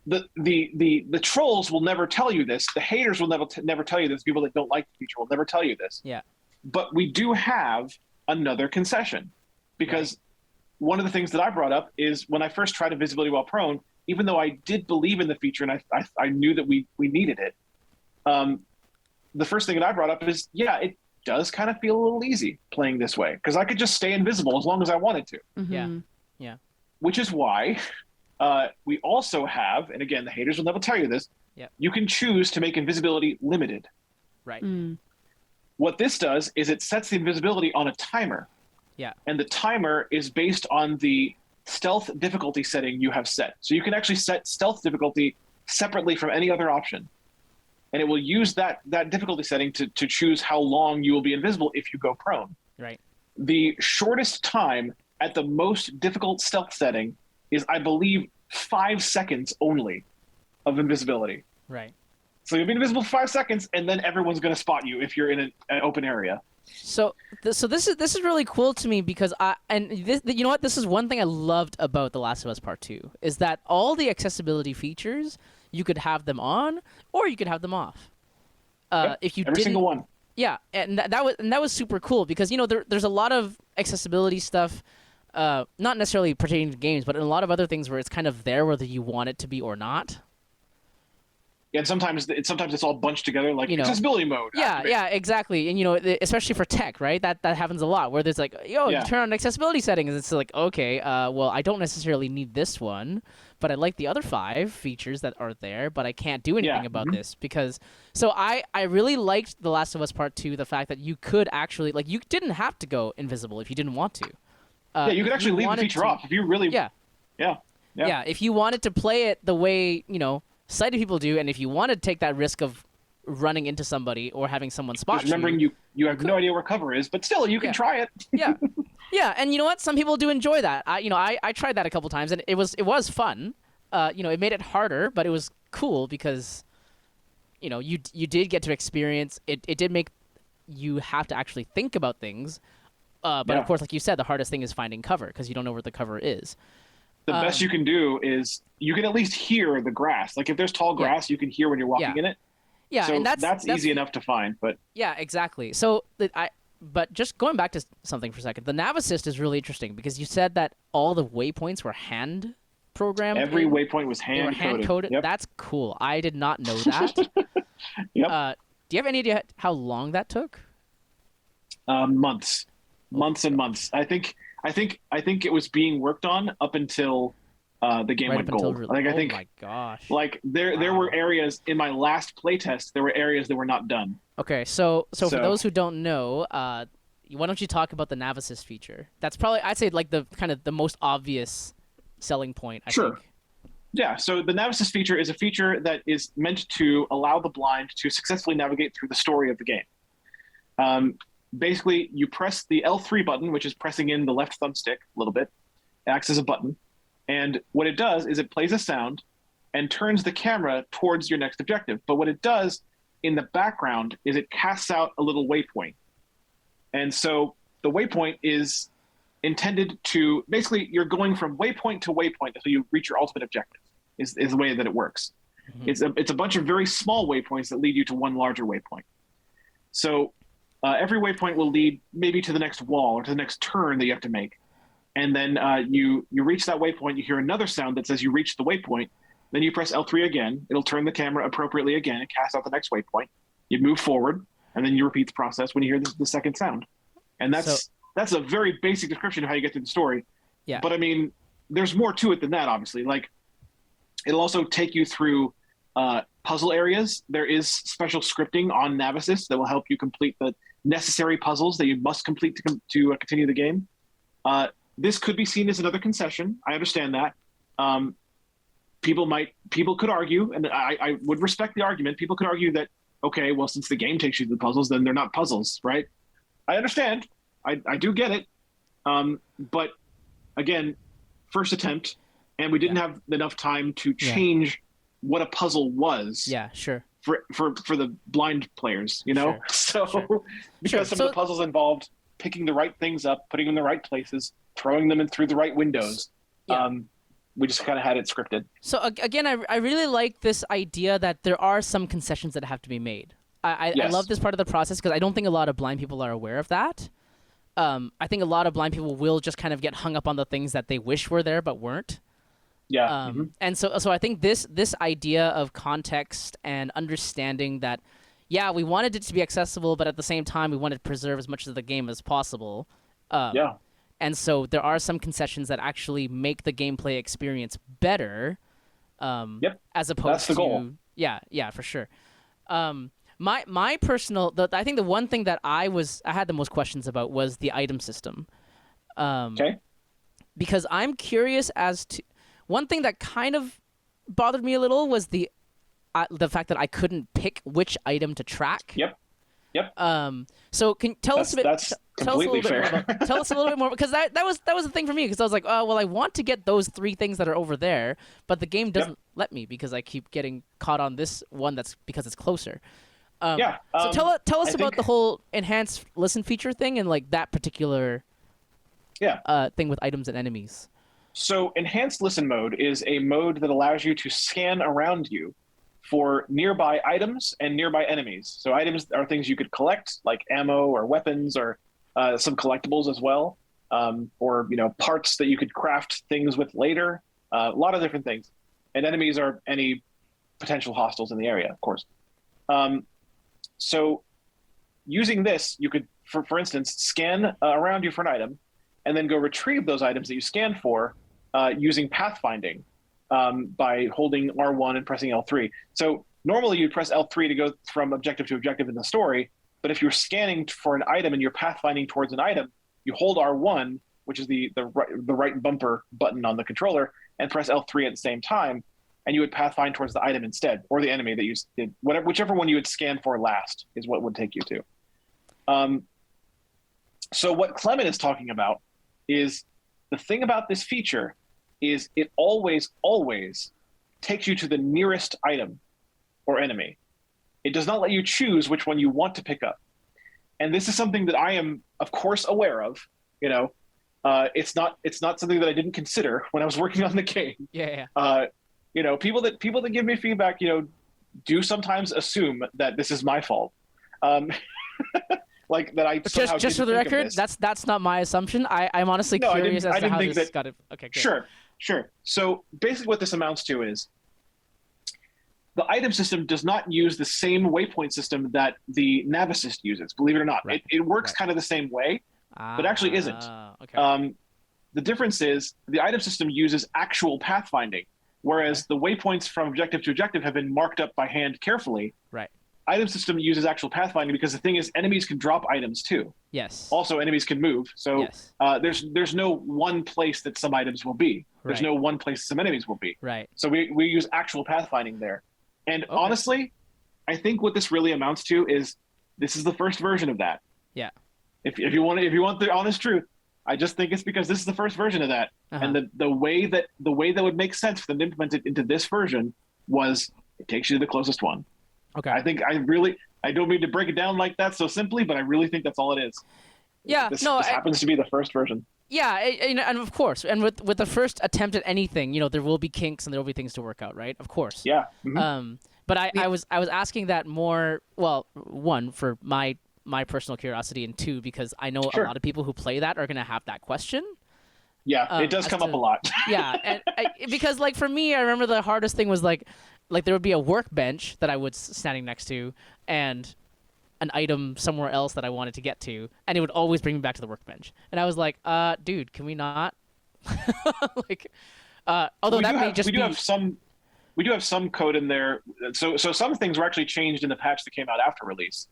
the trolls will never tell you this. The haters will never tell you this. People that don't like the feature will never tell you this. Yeah. But we do have another concession, because one of the things that I brought up is when I first tried invisibility while prone, even though I did believe in the feature and I knew that we needed it, the first thing that I brought up is, it does kind of feel a little easy playing this way, because I could just stay invisible as long as I wanted to. Mm-hmm. Yeah. which is why we also have, and again, the haters will never tell you this, Yep. you can choose to make invisibility limited. Right. What this does is it sets the invisibility on a timer. Yeah. And the timer is based on the stealth difficulty setting you have set. So you can actually set stealth difficulty separately from any other option. And it will use that difficulty setting to choose how long you will be invisible if you go prone. Right. The shortest time at the most difficult stealth setting is, I believe, 5 seconds only of invisibility. Right. So you'll be invisible for 5 seconds, and then everyone's going to spot you if you're in an open area. So this is really cool to me because you know what, this is one thing I loved about The Last of Us Part 2 is that all the accessibility features, you could have them on or you could have them off. Yep, if you every single one. Yeah, and that was super cool because there's a lot of accessibility stuff, not necessarily pertaining to games, but in a lot of other things where it's kind of there whether you want it to be or not. Yeah, and sometimes it's all bunched together, like accessibility mode. Yeah, exactly. And especially for tech, right? That happens a lot where there's like, you turn on accessibility settings, and it's like, okay, well, I don't necessarily need this one, but I like the other 5 features that are there, but I can't do anything about this because. So I really liked The Last of Us Part 2, the fact that you could actually you didn't have to go invisible if you didn't want to. You could actually leave the feature off if you really. Yeah. If you wanted to play it the way sighted people do, and if you want to take that risk of running into somebody or having someone spot you. Remembering you have no idea where cover is, but still you can try it. Yeah, and you know what? Some people do enjoy that. I tried that a couple times, and it was fun. It made it harder, but it was cool because you did get to experience it. It did make you have to actually think about things. But of course, like you said, the hardest thing is finding cover because you don't know where the cover is. The best you can do is you can at least hear the grass. Like if there's tall grass, you can hear when you're walking in it. Yeah, so and that's easy enough to find. But yeah, exactly. So but just going back to something for a second, the Navisys is really interesting because you said that all the waypoints were hand programmed. Every waypoint was hand coded. Yep. That's cool. I did not know that. Yep. Do you have any idea how long that took? Months and months. I think it was being worked on up until the game went gold. Oh my gosh! Like there were areas in my last playtest. There were areas that were not done. Okay, so for those who don't know, why don't you talk about the Navisys feature? That's probably, I'd say, like the kind of the most obvious selling point. I think. Yeah. So the Navisys feature is a feature that is meant to allow the blind to successfully navigate through the story of the game. Basically, you press the L3 button, which is pressing in the left thumbstick a little bit. It acts as a button. And what it does is it plays a sound and turns the camera towards your next objective. But what it does in the background is it casts out a little waypoint. And so the waypoint is intended to, basically, you're going from waypoint to waypoint until you reach your ultimate objective, is the way that it works. Mm-hmm. It's a bunch of very small waypoints that lead you to one larger waypoint. So every waypoint will lead maybe to the next wall or to the next turn that you have to make. And then you reach that waypoint, you hear another sound that says you reached the waypoint. Then you press L3 again. It'll turn the camera appropriately again and cast out the next waypoint. You move forward, and then you repeat the process when you hear the second sound. And that's a very basic description of how you get through the story. Yeah. But I mean, there's more to it than that, obviously. Like, it'll also take you through puzzle areas. There is special scripting on Navisys that will help you complete the necessary puzzles that you must complete to continue the game. This could be seen as another concession. I understand that. People could argue, and I would respect the argument. People could argue that, okay, well, since the game takes you to the puzzles, then they're not puzzles, right? I understand. I do get it. But again, first attempt, and we didn't have enough time to change what a puzzle was. Yeah, sure. For the blind players, Sure. So because some of the puzzles involved picking the right things up, putting them in the right places, throwing them in through the right windows. Yeah. We just kind of had it scripted. So again, I really like this idea that there are some concessions that have to be made. I love this part of the process because I don't think a lot of blind people are aware of that. I think a lot of blind people will just kind of get hung up on the things that they wish were there but weren't. Yeah. And so I think this idea of context and understanding that, yeah, we wanted it to be accessible, but at the same time we wanted to preserve as much of the game as possible. And so there are some concessions that actually make the gameplay experience better. As opposed That's the to goal. Yeah, for sure. My personal, I think the one thing that I had the most questions about was the item system. Okay. Because I'm curious as to one thing that kind of bothered me a little was the fact that I couldn't pick which item to track. Yep. So can tell us a bit. That's completely fair. Tell us a little bit more, because that was the thing for me, because I was like, oh well, I want to get those 3 things that are over there, but the game doesn't let me because I keep getting caught on this one because it's closer. So tell us about the whole enhanced listen feature thing and like that particular thing with items and enemies. So enhanced listen mode is a mode that allows you to scan around you for nearby items and nearby enemies. So items are things you could collect, like ammo or weapons, or some collectibles as well, or parts that you could craft things with later. A lot of different things. And enemies are any potential hostiles in the area, of course. So using this, you could, for instance, scan around you for an item, and then go retrieve those items that you scanned for using pathfinding. By holding R1 and pressing L3. So normally you'd press L3 to go from objective to objective in the story, but if you're scanning for an item and you're pathfinding towards an item, you hold R1, which is the right bumper button on the controller, and press L3 at the same time, and you would pathfind towards the item instead, or the enemy that you did, whichever one you would scan for last is what would take you to. So what Clement is talking about is the thing about this feature is it always takes you to the nearest item or enemy. It does not let you choose which one you want to pick up. And this is something that I am, of course, aware of. It's not something that I didn't consider when I was working on the game. People that give me feedback, do sometimes assume that this is my fault. Like that I somehow just for the record, that's not my assumption. I'm honestly curious as to how this got it. Okay, good. Sure. So basically what this amounts to is the item system does not use the same waypoint system that the Navisys uses, believe it or not. Right. It works kind of the same way, but actually isn't. Okay. The difference is the item system uses actual pathfinding, whereas the waypoints from objective to objective have been marked up by hand carefully. Right. Item system uses actual pathfinding because the thing is enemies can drop items too. Yes. Also, enemies can move. So yes. There's no one place that some items will be. There's no one place some enemies will be. Right. So we use actual pathfinding there. And honestly, I think what this really amounts to is this is the first version of that. Yeah. If you want the honest truth, I just think it's because this is the first version of that. And the way that would make sense for them to implement it into this version was it takes you to the closest one. Okay. I don't mean to break it down like that so simply, but I really think that's all it is. Yeah. This happens to be the first version. Yeah, and of course, and with the first attempt at anything, there will be kinks and there will be things to work out, right? Of course. Yeah. Mm-hmm. But I was asking that more, well, one, for my personal curiosity, and two, because I know a lot of people who play that are going to have that question. Yeah, it does come up a lot. Yeah, and because like for me, I remember the hardest thing was like there would be a workbench that I was standing next to, and an item somewhere else that I wanted to get to, and it would always bring me back to the workbench. And I was like, dude, can we not? Although that may just be... We do have some code in there. So some things were actually changed in the patch that came out after release.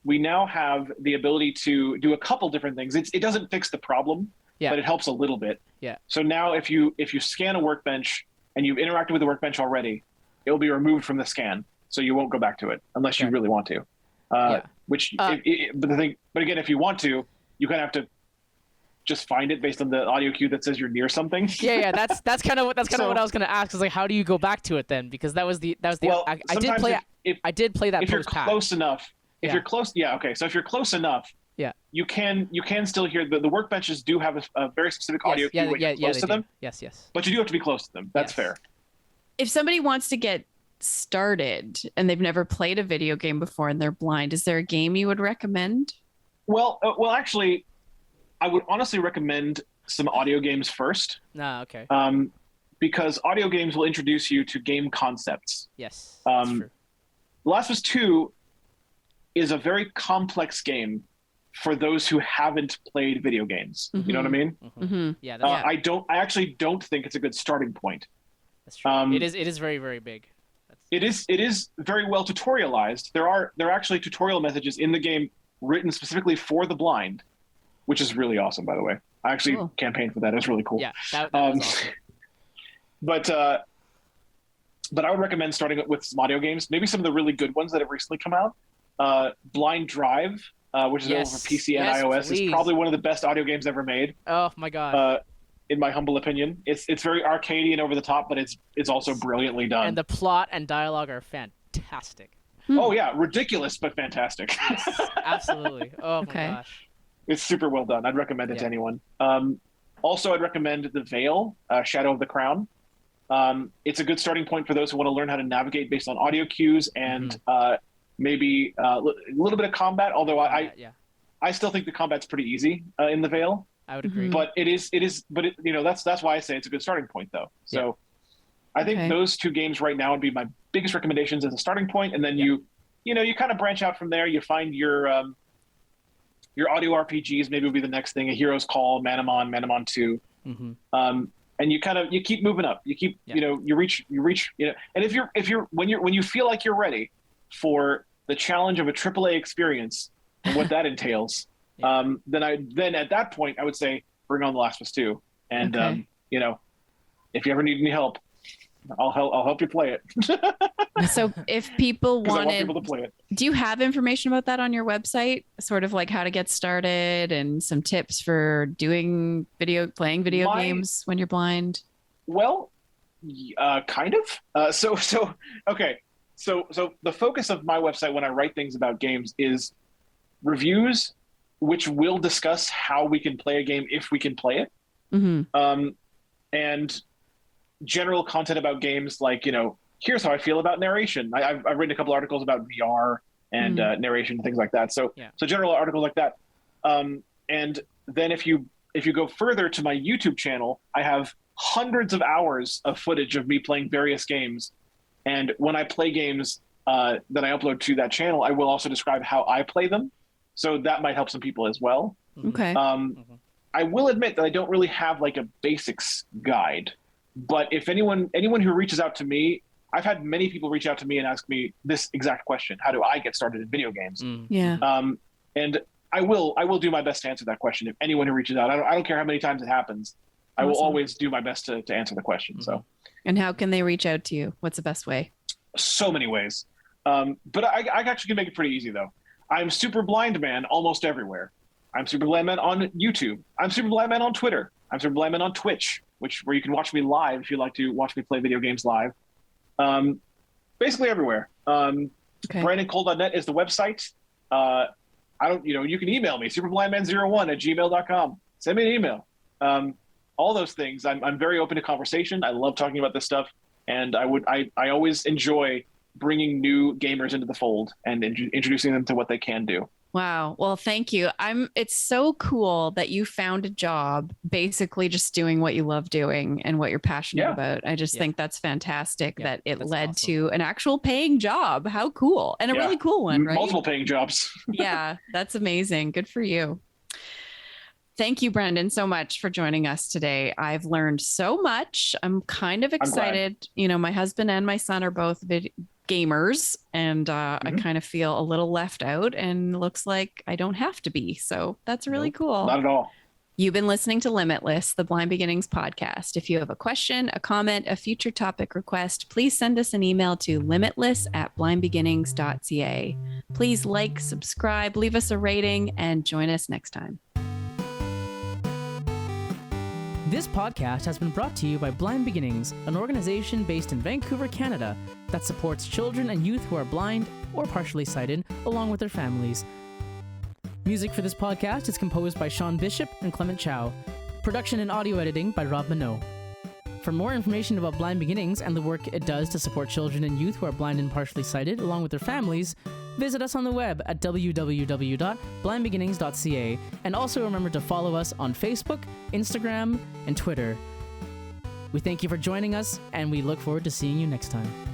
We now have the ability to do a couple different things. It doesn't fix the problem, but it helps a little bit. Yeah. So now if you scan a workbench and you've interacted with the workbench already, it will be removed from the scan. So you won't go back to it unless you really want to. But again, if you want to, you kind of have to just find it based on the audio cue that says you're near something. Yeah. That's kind of what I was going to ask. Is like, how do you go back to it then? Because that was the. Well, I did play that. If you're close enough. If you're close, okay. So if you're close enough, you can still hear the workbenches do have a very specific audio cue when you're close to them. Yes. But you do have to be close to them. That's fair. If somebody wants to get started and they've never played a video game before and they're blind, is there a game you would recommend? Well, actually, I would honestly recommend some audio games first. Okay. Because audio games will introduce you to game concepts. Yes. That's true. Last of Us 2 is a very complex game for those who haven't played video games. You know what I mean? Yeah, I actually don't think it's a good starting point. that's true. It is very, very big. It is very well tutorialized. There are actually tutorial messages in the game written specifically for the blind, which is really awesome, by the way. I actually campaigned for that. It's really cool. Yeah, that was awesome. But I would recommend starting with some audio games, maybe some of the really good ones that have recently come out. Blind Drive, which is over for PC and iOS, is probably one of the best audio games ever made. Oh my god! In my humble opinion, it's very arcadey and over the top, but it's also brilliantly done. And the plot and dialogue are fantastic. Oh yeah, ridiculous but fantastic. Yes, absolutely. Oh my gosh. It's super well done. I'd recommend it to anyone. Also, I'd recommend The Veil, Shadow of the Crown. It's a good starting point for those who want to learn how to navigate based on audio cues and maybe a little bit of combat. Although I still think the combat's pretty easy in The Veil. I would agree. But that's why I say it's a good starting point, though. So I think those two games right now would be my biggest recommendations as a starting point, and then you kind of branch out from there. You find your audio RPGs maybe will be the next thing. A Hero's Call, Manamon 2, and you keep moving up. You keep you reach and if when you feel like you're ready for the challenge of a AAA experience and what that entails, then at that point I would say bring on The Last of Us 2, and if you ever need any help, I'll help you play it. So if people I want people to play it. Do you have information about that on your website? Sort of like how to get started and some tips for playing video games when you're blind? Well, kind of. So the focus of my website when I write things about games is reviews, which will discuss how we can play a game if we can play it. And general content about games, like, here's how I feel about narration. I've written a couple articles about VR and narration, things like that. So general articles like that. And then if you go further to my YouTube channel, I have hundreds of hours of footage of me playing various games. And when I play games that I upload to that channel, I will also describe how I play them. So that might help some people as well. Okay. I will admit that I don't really have like a basics guide. But if anyone who reaches out to me, I've had many people reach out to me and ask me this exact question: how do I get started in video games? And I will do my best to answer that question. If anyone who reaches out, I don't care how many times it happens, I will always do my best to answer the question. So. And how can they reach out to you? What's the best way? So many ways. But I actually can make it pretty easy though. I'm Super Blind Man almost everywhere. I'm Super Blind Man on YouTube. I'm Super Blind Man on Twitter. I'm Super Blind Man on Twitch, where you can watch me live if you like to watch me play video games live. Basically everywhere. BrandonCole.net is the website. You can email me, superblindman01@gmail.com. Send me an email. All those things. I'm very open to conversation. I love talking about this stuff, and I always enjoy bringing new gamers into the fold and introducing them to what they can do. Wow. Well, thank you. It's so cool that you found a job basically just doing what you love doing and what you're passionate about. I just think that's fantastic that it led to an actual paying job. How cool. And a really cool one, right? Multiple paying jobs. Yeah, that's amazing. Good for you. Thank you, Brandon, so much for joining us today. I've learned so much. I'm kind of excited. My husband and my son are both gamers, and I kind of feel a little left out, and looks like I don't have to be. So that's really cool. Not at all. You've been listening to Limitless, the Blind Beginnings podcast. If you have a question, a comment, a future topic request, please send us an email to limitless@blindbeginnings.ca. Please like, subscribe, leave us a rating, and join us next time. This podcast has been brought to you by Blind Beginnings, an organization based in Vancouver, Canada, that supports children and youth who are blind or partially sighted, along with their families. Music for this podcast is composed by Shawn Bishop and Clement Chow. Production and audio editing by Rob Minot. For more information about Blind Beginnings and the work it does to support children and youth who are blind and partially sighted, along with their families, visit us on the web at www.blindbeginnings.ca, and also remember to follow us on Facebook, Instagram, and Twitter. We thank you for joining us, and we look forward to seeing you next time.